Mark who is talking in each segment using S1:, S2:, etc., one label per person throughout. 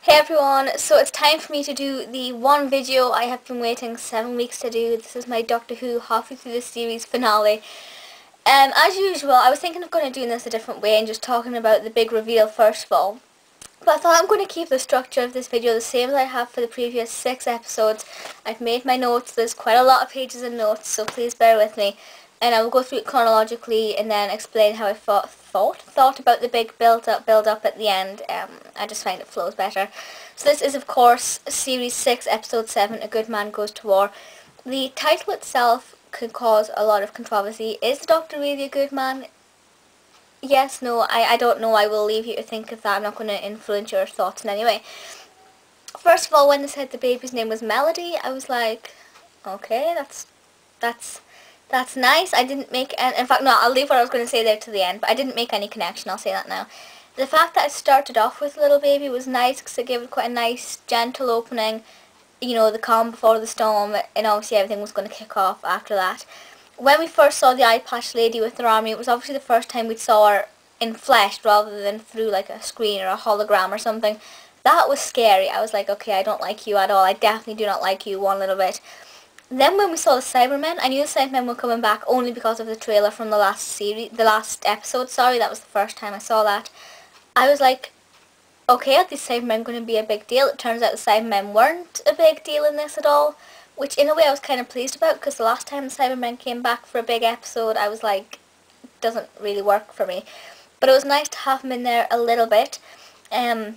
S1: Hey everyone, so it's time for me to do the one video I have been waiting 7 weeks to do. This is my Doctor Who halfway through the series finale. As usual, I was thinking of going to doing this a different way and just talking about the big reveal first of all. But I thought I'm going to keep the structure of this video the same as I have for the previous 6 episodes. I've made my notes, there's quite a lot of pages of notes, so please bear with me. And I will go through it chronologically and then explain how I thought about the big build up at the end. I just find it flows better. So this is of course Series 6, Episode 7, A Good Man Goes to War. The title itself can cause a lot of controversy. Is the Doctor really a good man? Yes, no, I don't know. I will leave you to think of that. I'm not going to influence your thoughts in any way. First of all, when they said the baby's name was Melody, I was like, okay, that's nice. I didn't make, in fact, no, I'll leave what I was going to say there to the end, but I didn't make any connection, I'll say that now. The fact that it started off with Little Baby was nice, because it gave it quite a nice, gentle opening, you know, the calm before the storm, and obviously everything was going to kick off after that. When we first saw the eye patch lady with her army, it was obviously the first time we saw her in flesh, rather than through like a screen or a hologram or something. That was scary. I was like, okay, I don't like you at all. I definitely do not like you one little bit. Then when we saw the Cybermen, I knew the Cybermen were coming back only because of the trailer from the last episode, sorry, that was the first time I saw that. I was like, okay, are these Cybermen going to be a big deal? It turns out the Cybermen weren't a big deal in this at all, which in a way I was kind of pleased about, because the last time the Cybermen came back for a big episode, I was like, it doesn't really work for me. But it was nice to have them in there a little bit. The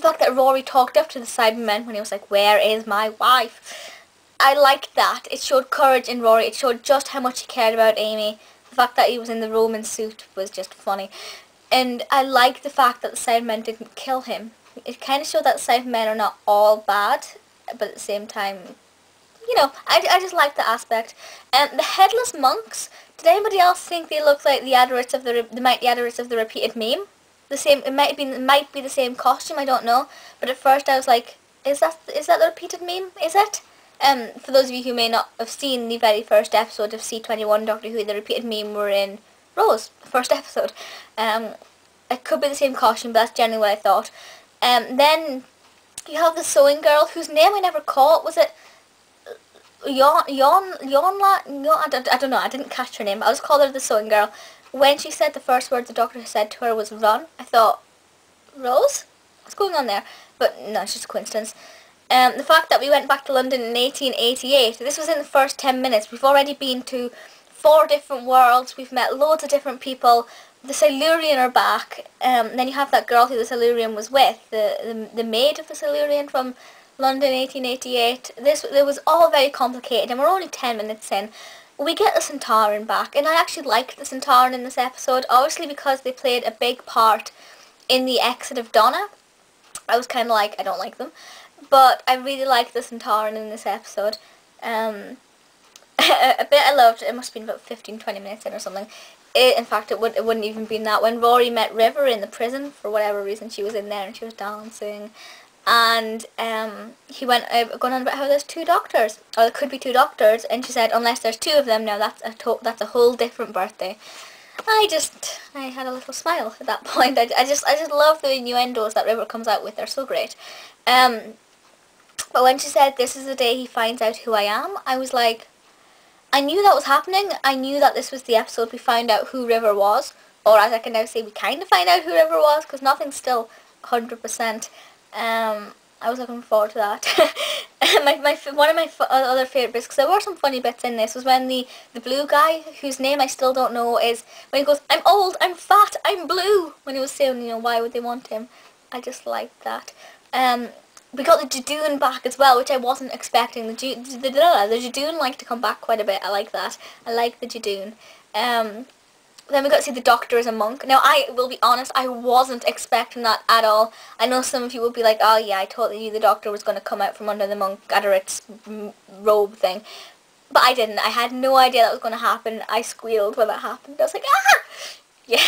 S1: fact that Rory talked up to the Cybermen when he was like, where is my wife? I liked that. It showed courage in Rory. It showed just how much he cared about Amy. The fact that he was in the Roman suit was just funny. And I liked the fact that the Cybermen didn't kill him. It kind of showed that the Cybermen are not all bad, but at the same time, you know, I just liked the aspect. The headless monks, did anybody else think they looked like the Adderits of the mighty Adderits of the repeated meme? The same, it might be the same costume, I don't know. But at first I was like, is that the repeated meme? Is it? For those of you who may not have seen the very first episode of C21 Doctor Who, the repeated meme were in Rose, the first episode. It could be the same costume, but that's generally what I thought. Then you have the sewing girl, whose name I never caught. Was it I don't know, I didn't catch her name. I just called her the sewing girl. When she said the first word the Doctor said to her was run, I thought, Rose? What's going on there? But no, it's just a coincidence. The fact that we went back to London in 1888, this was in the first 10 minutes. We've already been to 4 different worlds, we've met loads of different people, the Silurian are back, then you have that girl who the Silurian was with, the maid of the Silurian from London 1888. It was all very complicated, and we're only 10 minutes in. We get the Centauran back, and I actually liked the Centauran in this episode, obviously because they played a big part in the exit of Donna. I was kind of like, I don't like them. But I really liked the Centauran in this episode. A bit I loved, it must have been about 15-20 minutes in or something. In fact, it wouldn't even been that. When Rory met River in the prison, for whatever reason, she was in there and she was dancing. And he went going on about how there's 2 doctors, or there could be 2 doctors, and she said, unless there's 2 of them, now that's a whole different birthday. I had a little smile at that point. I just love the innuendos that River comes out with. They're so great. But when she said, this is the day he finds out who I am, I was like, I knew that was happening. I knew that this was the episode we found out who River was. Or as I can now say, we kind of find out who River was, because nothing's still 100%. I was looking forward to that. One of my other favourite bits, because there were some funny bits in this, was when the blue guy, whose name I still don't know, is, when he goes, I'm old, I'm fat, I'm blue, when he was saying, you know, why would they want him? I just liked that. We got the Judoon back as well, which I wasn't expecting. The Judoon like to come back quite a bit. I like that. I like the Judoon. Then we got to see the Doctor as a monk. Now, I will be honest, I wasn't expecting that at all. I know some of you will be like, oh yeah, I totally knew the Doctor was going to come out from under the monk Adderit's robe thing. But I didn't. I had no idea that was going to happen. I squealed when that happened. I was like, ah! Yeah,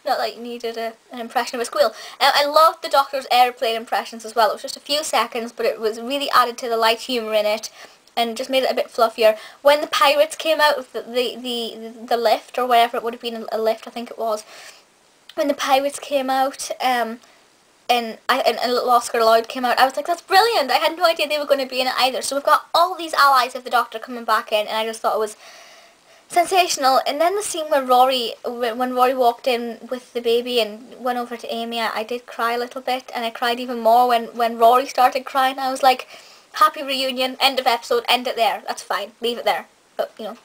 S1: not like you needed an impression of a squeal. I loved the Doctor's airplane impressions as well. It was just a few seconds, but it was really added to the light humour in it, and just made it a bit fluffier. When the pirates came out of the lift, or whatever, it would have been a lift, I think it was. When the pirates came out, and Little Oscar Lloyd came out. I was like, that's brilliant. I had no idea they were going to be in it either. So we've got all these allies of the Doctor coming back in, and I just thought it was sensational. And then the scene where when Rory walked in with the baby and went over to Amy, I did cry a little bit, and I cried even more when Rory started crying. I was like, happy reunion, end of episode, end it there. That's fine, leave it there. But, you know.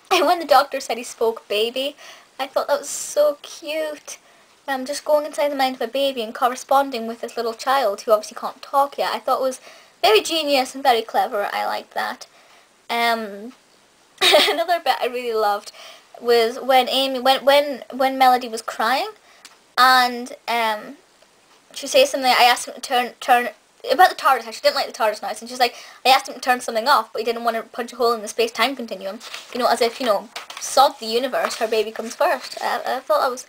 S1: And when the Doctor said he spoke baby, I thought that was so cute. Just going inside the mind of a baby and corresponding with this little child who obviously can't talk yet. I thought it was very genius and very clever. I liked that. Another bit I really loved was when when Melody was crying, and she says something. I asked him to turn about the TARDIS. She didn't like the TARDIS noise, and she's like, I asked him to turn something off, but he didn't want to punch a hole in the space-time continuum. You know, as if, you know, sod the universe, her baby comes first. I thought that was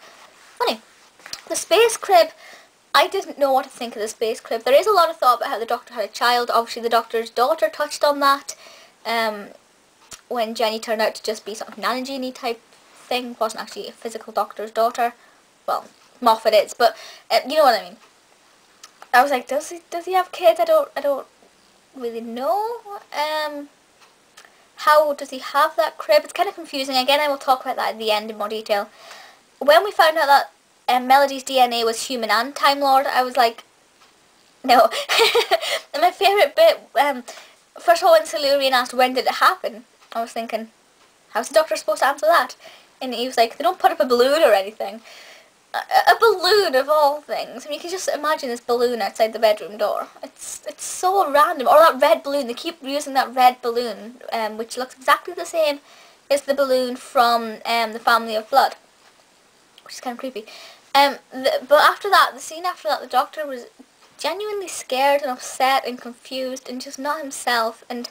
S1: funny. The space crib, I didn't know what to think of the space crib. There is a lot of thought about how the Doctor had a child. Obviously, the Doctor's daughter touched on that. When Jenny turned out to just be sort of Nana Genie type thing, wasn't actually a physical Doctor's daughter. Well, Moffat is, but you know what I mean. I was like, does he have kids? I don't really know. How does he have that crib? It's kind of confusing. Again, I will talk about that at the end in more detail. When we found out that Melody's DNA was human and Time Lord, I was like, no. And my favourite bit, first of all, when Silurian asked when did it happen, I was thinking, how's the Doctor supposed to answer that? And he was like, they don't put up a balloon or anything. A balloon of all things. I mean, you can just imagine this balloon outside the bedroom door. It's so random. Or that red balloon. They keep using that red balloon, which looks exactly the same as the balloon from the Family of Blood, which is kind of creepy. But after that, the scene after that, the Doctor was genuinely scared and upset and confused and just not himself, and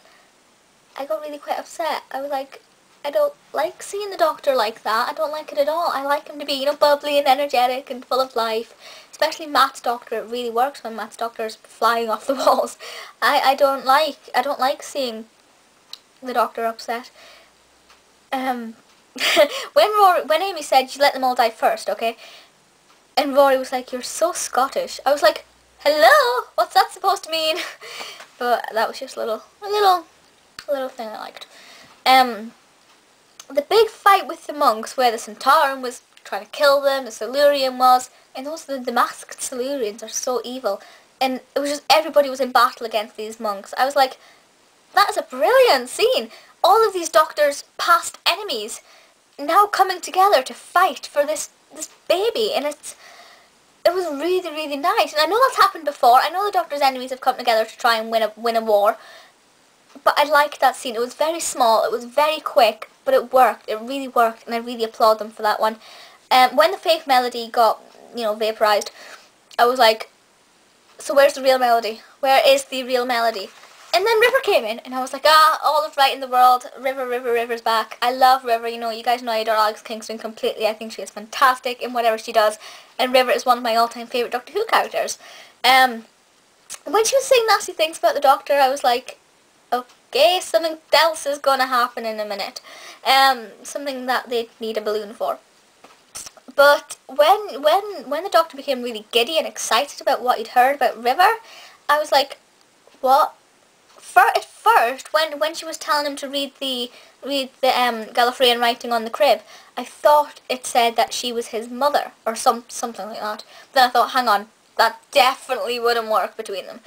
S1: I got really quite upset. I was like, I don't like seeing the Doctor like that. I don't like it at all. I like him to be, you know, bubbly and energetic and full of life. Especially Matt's Doctor. It really works when Matt's Doctor is flying off the walls. I don't like seeing the Doctor upset. When Amy said, you let them all die first, okay? And Rory was like, you're so Scottish. I was like, hello? What's that supposed to mean? But that was just a little thing I liked. The big fight with the monks, where the Centauran was trying to kill them, the Silurian was, and also the masked Silurians are so evil. And it was just, everybody was in battle against these monks. I was like, that is a brilliant scene. All of these Doctors' past enemies now coming together to fight for this baby, and it was really, really nice. And I know that's happened before. I know the Doctor's enemies have come together to try and win a war. But I liked that scene. It was very small. It was very quick, but it worked. It really worked, and I really applaud them for that one. When the fake Melody got, you know, vaporized, I was like, so where's the real Melody? Where is the real Melody? And then River came in, and I was like, all is right in the world. River's back. I love River. You know, you guys know I adore Alex Kingston completely. I think she is fantastic in whatever she does. And River is one of my all-time favourite Doctor Who characters. When she was saying nasty things about the Doctor, I was like, okay, something else is going to happen in a minute. Something that they need a balloon for. But when the Doctor became really giddy and excited about what he'd heard about River, I was like, what? At first, when she was telling him to read the Gallifreyan writing on the crib, I thought it said that she was his mother, or something like that. Then I thought, hang on, that definitely wouldn't work between them.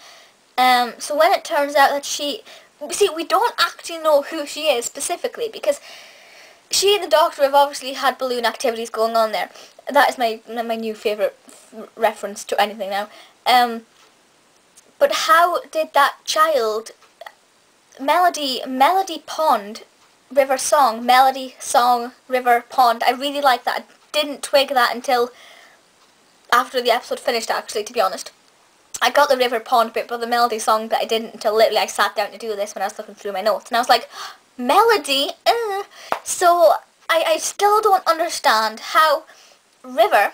S1: So when it turns out that see, we don't actually know who she is specifically, because she and the Doctor have obviously had balloon activities going on there. That is my new favourite reference to anything now. But how did that child, Melody Pond, River Song, Melody Song, River Pond, I really like that. I didn't twig that until after the episode finished, actually, to be honest. I got the River Pond bit, but the Melody Song bit I didn't until literally I sat down to do this when I was looking through my notes. And I was like, Melody? So I still don't understand how River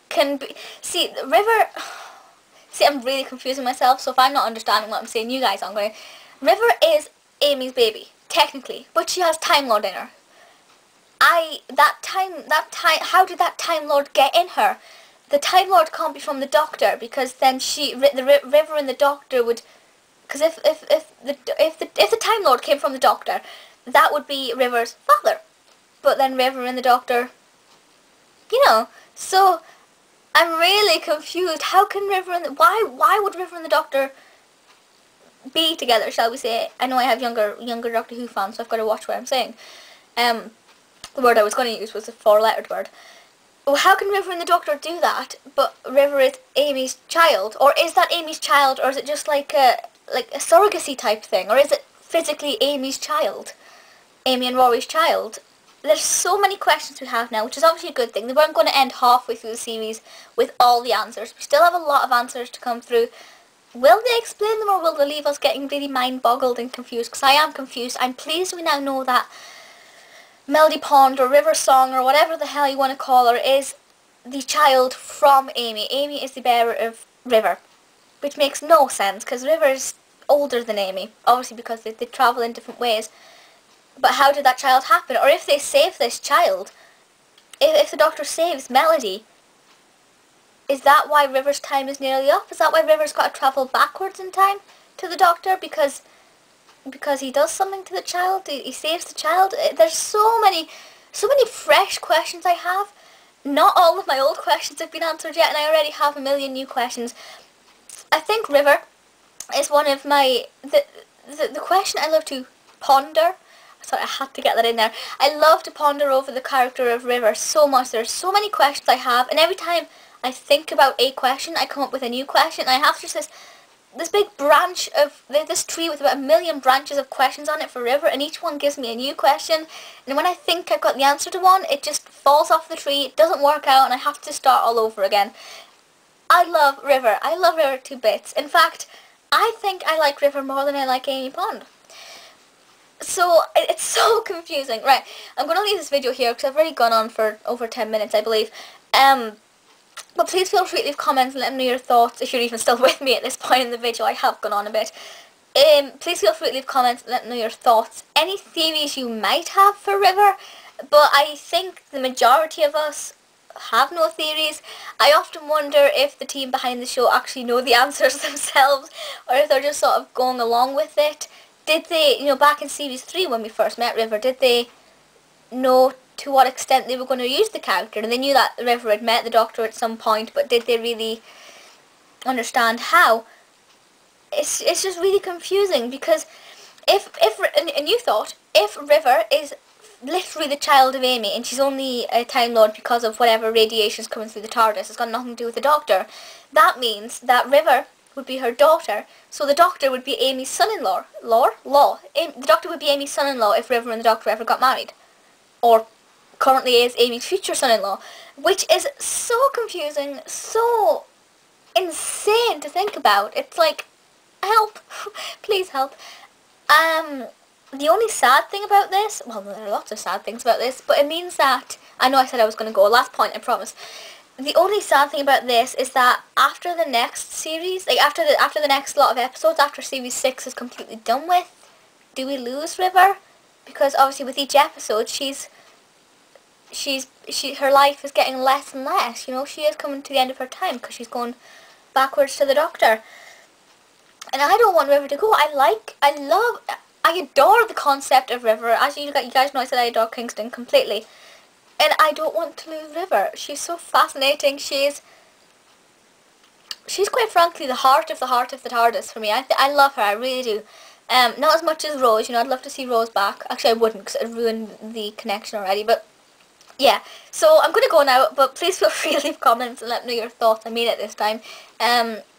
S1: can be... See, River... See, I'm really confusing myself, so if I'm not understanding what I'm saying, you guys aren't going. River is Amy's baby, technically, but she has Time Lord in her. How did that Time Lord get in her? the Time Lord can't be from the Doctor, because then River and the Doctor would, because if the Time Lord came from the Doctor, that would be River's father. But then River and the Doctor, you know, so I'm really confused. How can why would River and the Doctor be together, shall we say? I know I have younger Doctor Who fans, so I've got to watch what I'm saying. The word I was going to use was a 4-lettered word. Well, how can River and the Doctor do that, but River is Amy's child? Or is that Amy's child, or is it just like a surrogacy type thing? Or is it physically Amy's child? Amy and Rory's child? There's so many questions we have now, which is obviously a good thing. They weren't going to end halfway through the series with all the answers. We still have a lot of answers to come through. Will they explain them, or will they leave us getting really mind-boggled and confused? Because I am confused. I'm pleased we now know that Melody Pond or River Song or whatever the hell you want to call her is the child from Amy. Amy is the bearer of River, which makes no sense because River is older than Amy, obviously because they travel in different ways. But how did that child happen? Or if they save this child, if the Doctor saves Melody, is that why River's time is nearly up? Is that why River's got to travel backwards in time to the Doctor because he does something to the child? He saves the child? There's so many fresh questions I have. Not all of my old questions have been answered yet, and I already have a million new questions. I think River is one of my the question I love to ponder. Sorry, I had to get that in there. I love to ponder over the character of River so much. There's so many questions I have, and every time I think about a question, I come up with a new question. And I have just this big branch of this tree with about 1 million branches of questions on it for River, and each one gives me a new question. And when I think I've got the answer to one, it just falls off the tree. It doesn't work out, and I have to start all over again. I love River. I love River to bits. In fact, I think I like River more than I like Amy Pond. So, it's so confusing. Right, I'm going to leave this video here because I've already gone on for over 10 minutes, I believe. But please feel free to leave comments and let me know your thoughts if you're even still with me at this point in the video. I have gone on a bit. Please feel free to leave comments and let me know your thoughts. Any theories you might have for River, but I think the majority of us have no theories. I often wonder if the team behind the show actually know the answers themselves, or if they're just sort of going along with it. Did they, back in Series 3 when we first met River, did they know to what extent they were going to use the character? And they knew that River had met the Doctor at some point, but did they really understand how? It's just really confusing, because and you thought, if River is literally the child of Amy, and she's only a Time Lord because of whatever radiation's coming through the TARDIS, it's got nothing to do with the Doctor, that means that River would be her daughter, so the Doctor would be Amy's son-in-law. The Doctor would be Amy's son-in-law if River and the Doctor ever got married. Or currently is Amy's future son-in-law. Which is so confusing, so insane to think about. It's like, help. Please help. The only sad thing about this, well, there are lots of sad things about this, but it means that, I know I said I was going to go, last point, I promise. The only sad thing about this is that after the next series, like after the next lot of episodes, after Series 6 is completely done with, do we lose River? Because obviously with each episode, her life is getting less and less. She is coming to the end of her time because she's going backwards to the Doctor. And I don't want River to go. I adore the concept of River. As you guys know, I said I adore Kingston completely. And I don't want to lose River. She's so fascinating. She's quite frankly the heart of the TARDIS for me. I love her. I really do. Not as much as Rose. I'd love to see Rose back. Actually, I wouldn't because it ruined the connection already. But yeah. So I'm going to go now. But please feel free to leave comments and let me know your thoughts. I mean it this time.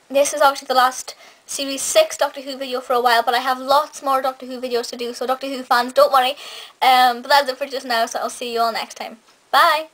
S1: This is obviously the last Series 6 Doctor Who video for a while, but I have lots more Doctor Who videos to do, so Doctor Who fans, don't worry. But that's it for just now, so I'll see you all next time. Bye!